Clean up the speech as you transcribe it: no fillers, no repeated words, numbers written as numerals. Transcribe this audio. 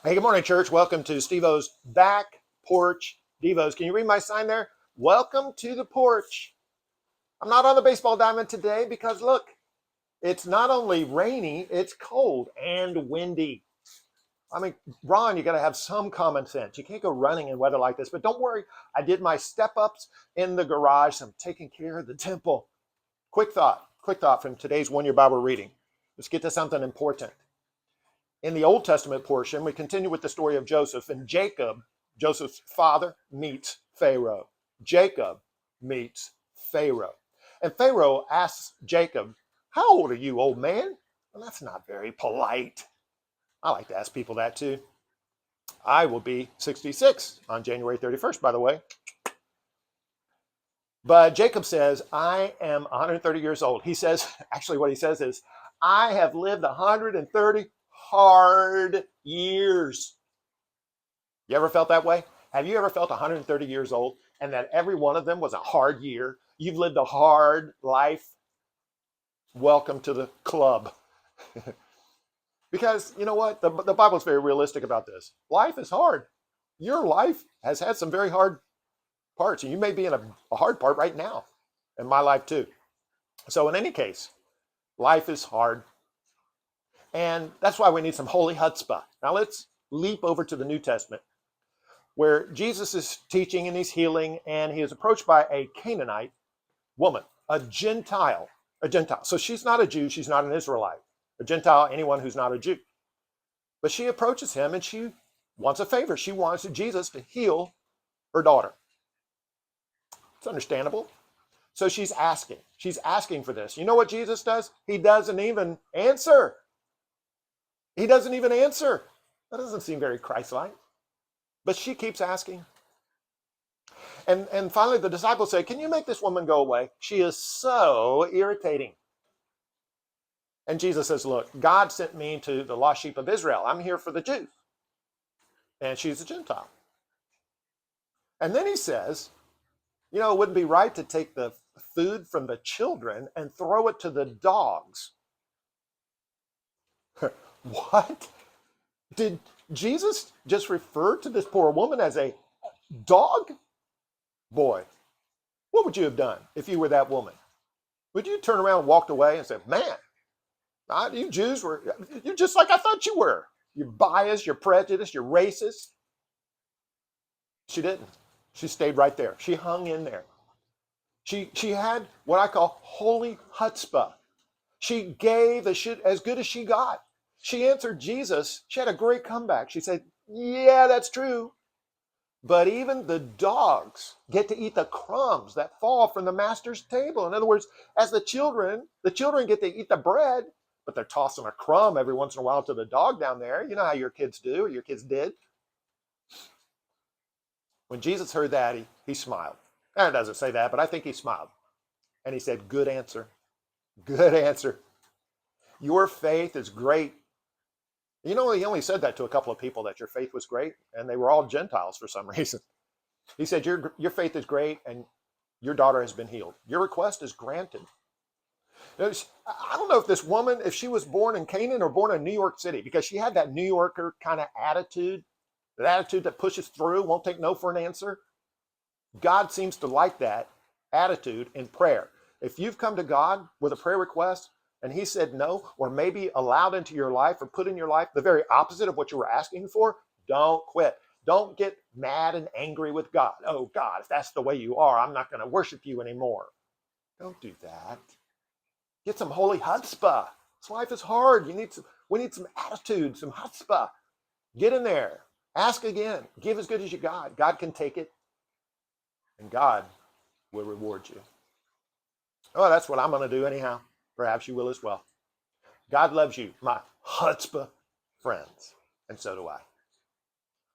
Hey, good morning, church. Welcome to Steveo's Back Porch Devos. Can you read my sign there? Welcome to the porch. I'm not on the baseball diamond today because look, it's not only rainy, it's cold and windy. I mean, Ron, you got to have some common sense. You can't go running in weather like this, but don't worry. I did my step ups in the garage. So I'm taking care of the temple. Quick thought from today's one-year Bible reading. Let's get to something important. In the Old Testament portion, we continue with the story of Joseph, and Jacob, Joseph's father, meets Pharaoh. Jacob meets Pharaoh. And Pharaoh asks Jacob, "How old are you, old man?" Well, that's not very polite. I like to ask people that too. I will be 66 on January 31st, by the way. But Jacob says, "I am 130 years old." He says, actually, what he says is, "I have lived 130 hard years." You ever felt that way? Have you ever felt 130 years old and that every one of them was a hard year? You've lived a hard life. Welcome to the club. Because you know what? The Bible is very realistic about this. Life is hard. Your life has had some very hard parts, and you may be in a hard part right now, and my life too. So in any case, life is hard. And that's why we need some holy chutzpah. Now let's leap over to the New Testament, where Jesus is teaching and he's healing, and he is approached by a Canaanite woman, a Gentile. So she's not a Jew, she's not an Israelite. A Gentile, anyone who's not a Jew. But she approaches him and she wants a favor. She wants Jesus to heal her daughter. It's understandable. So she's asking. She's asking for this. You know what Jesus does? He doesn't even answer. He doesn't even answer. That doesn't seem very Christ-like. But she keeps asking. And finally, the disciples say, "Can you make this woman go away? She is so irritating." And Jesus says, "Look, God sent me to the lost sheep of Israel. I'm here for the Jews." And she's a Gentile. And then he says, "You know, it wouldn't be right to take the food from the children and throw it to the dogs." What? Did Jesus just refer to this poor woman as a dog? Boy, what would you have done if you were that woman? Would you turn around and walked away and say, "Man, you Jews you're just like I thought you were. You're biased, you're prejudiced, you're racist"? She didn't. She stayed right there. She hung in there. She had what I call holy chutzpah. She gave as good as she got. She answered Jesus. She had a great comeback. She said, "Yeah, that's true. But even the dogs get to eat the crumbs that fall from the master's table." In other words, as the children get to eat the bread, but they're tossing a crumb every once in a while to the dog down there. You know how your kids do, or your kids did. When Jesus heard that, he smiled. And it doesn't say that, but I think he smiled. And he said, "Good answer. Good answer. Your faith is great." You know, he only said that to a couple of people, that your faith was great, and they were all Gentiles for some reason. He said, your faith is great, and your daughter has been healed. Your request is granted. I don't know if this woman, if she was born in Canaan or born in New York City, because she had that New Yorker kind of attitude, that attitude that pushes through, won't take no for an answer. God seems to like that attitude in prayer. If you've come to God with a prayer request and he said no, or maybe allowed into your life or put in your life the very opposite of what you were asking for, don't quit. Don't get mad and angry with God. "Oh, God, if that's the way you are, I'm not going to worship you anymore." Don't do that. Get some holy chutzpah. This life is hard. We need some attitude, some chutzpah. Get in there. Ask again. Give as good as you got. God can take it, and God will reward you. Oh, that's what I'm going to do anyhow. Perhaps you will as well. God loves you, my chutzpah friends, and so do I.